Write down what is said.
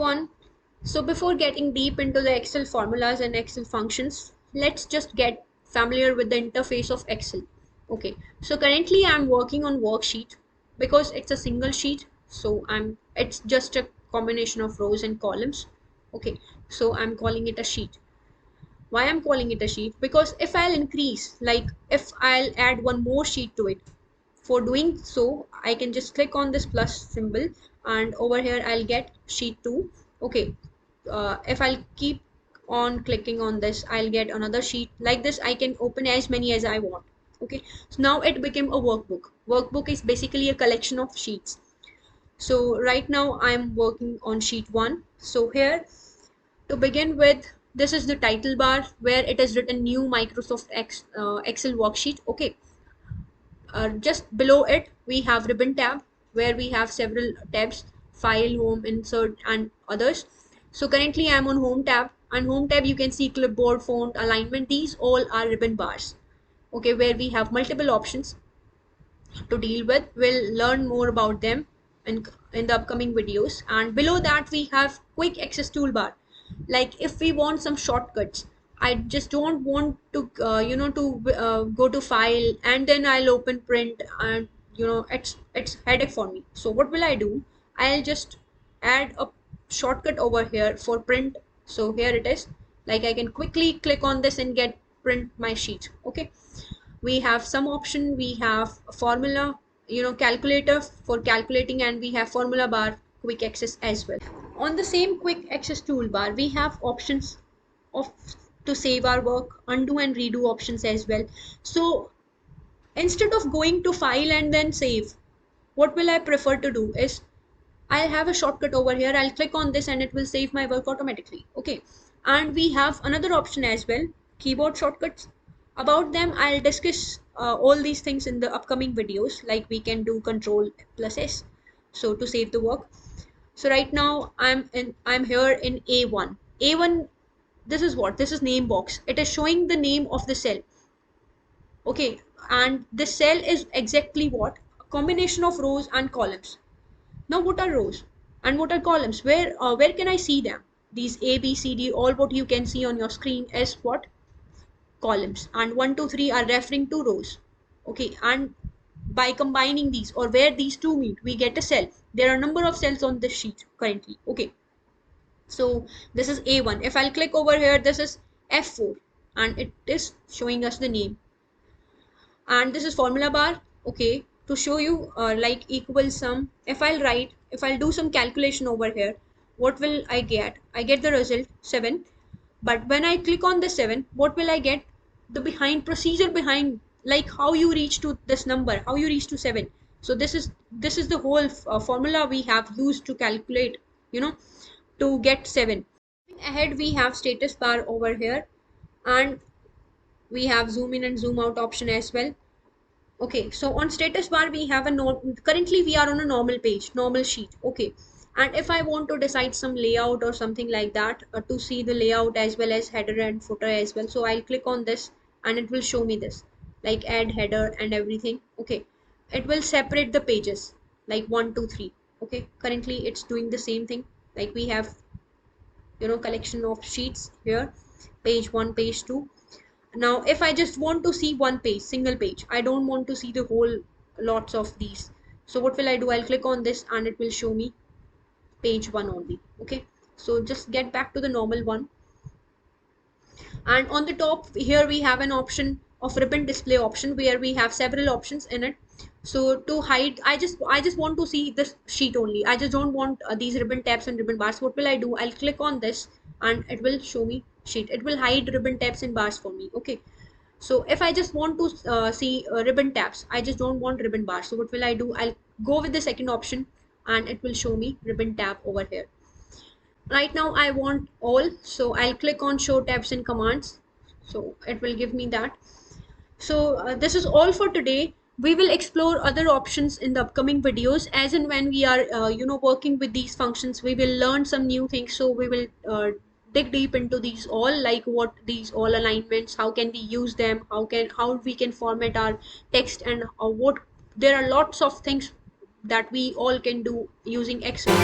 everyone. So before getting deep into the Excel formulas and Excel functions, let's just get familiar with the interface of Excel. Okay, so currently I'm working on worksheet because it's a single sheet. So it's just a combination of rows and columns. Okay, so I'm calling it a sheet. Why I'm calling it a sheet? Because if I'll increase, like if I'll add one more sheet to it, for doing so I can just click on this plus symbol, and over here I'll get sheet 2. Okay, if I'll keep on clicking on this, I'll get another sheet. Like this I can open as many as I want. Okay, so now it became a workbook is basically a collection of sheets. So right now I'm working on sheet 1. So here, to begin with, this is the title bar where it is written new Microsoft Excel worksheet. Okay, just below it we have ribbon tab where we have several tabs: file, home, insert, and others. So currently I'm on home tab, and home tab you can see clipboard, font, alignment. These all are ribbon bars, okay, where we have multiple options to deal with. We'll learn more about them in the upcoming videos. And below that we have quick access toolbar. Like if we want some shortcuts, I just don't want to go to file and then I'll open print, and it's headache for me. So what will I do? I'll just add a shortcut over here for print. So here it is. Like I can quickly click on this and get print my sheet. Okay, we have some option. We have a formula, calculator for calculating, and we have formula bar, quick access as well. On the same quick access toolbar we have options of to save our work, undo and redo options as well. So instead of going to file and then save, what will I prefer to do is I have a shortcut over here. I'll click on this and it will save my work automatically. Okay, and we have another option as well, keyboard shortcuts. About them I'll discuss all these things in the upcoming videos. Like we can do control plus S, so to save the work. So right now I'm here in A1. A1, this is what? This is name box. It is showing the name of the cell. Okay, and this cell is exactly what? A combination of rows and columns. Now what are rows and what are columns? Where can I see them? These A, B, C, D, all what you can see on your screen is what? Columns. And 1, 2, 3 are referring to rows. Okay, and by combining these, or where these two meet, we get a cell. There are a number of cells on this sheet currently. Okay, so this is A1. If I'll click over here, this is F4, and it is showing us the name. And this is formula bar. Okay, to show you like equal sum, if I'll do some calculation over here, what will I get? I get the result 7. But when I click on the 7, what will I get? The behind procedure behind, like how you reach to this number, how you reach to 7. So this is the whole formula we have used to calculate, to get 7. Ahead we have status bar over here, and we have zoom in and zoom out option as well. Okay, so on status bar we have currently we are on a normal page, normal sheet. Okay, and if I want to decide some layout or something like that, to see the layout as well as header and footer as well, so I'll click on this and it will show me this, like add header and everything. Okay, it will separate the pages like 1, 2, 3. Okay, currently it's doing the same thing. Like we have collection of sheets here, page 1, page 2. Now if I just want to see one page, single page, I don't want to see the whole lots of these. So what will I do? I'll click on this and it will show me page 1 only. Okay, so just get back to the normal one. And on the top here we have an option of ribbon display option where we have several options in it. So to hide, I just want to see this sheet only. I just don't want these ribbon tabs and ribbon bars. What will I do? I'll click on this and it will show me sheet. It will hide ribbon tabs and bars for me. Okay, so if I just want to see ribbon tabs, I just don't want ribbon bars. So what will I do? I'll go with the second option and it will show me ribbon tab over here. Right now I want all, so I'll click on show tabs and commands. So it will give me that. So this is all for today. We will explore other options in the upcoming videos. As and when we are working with these functions, we will learn some new things. So we will dig deep into these all, like what these all alignments, how can we use them, how we can format our text, and what there are lots of things that we all can do using Excel.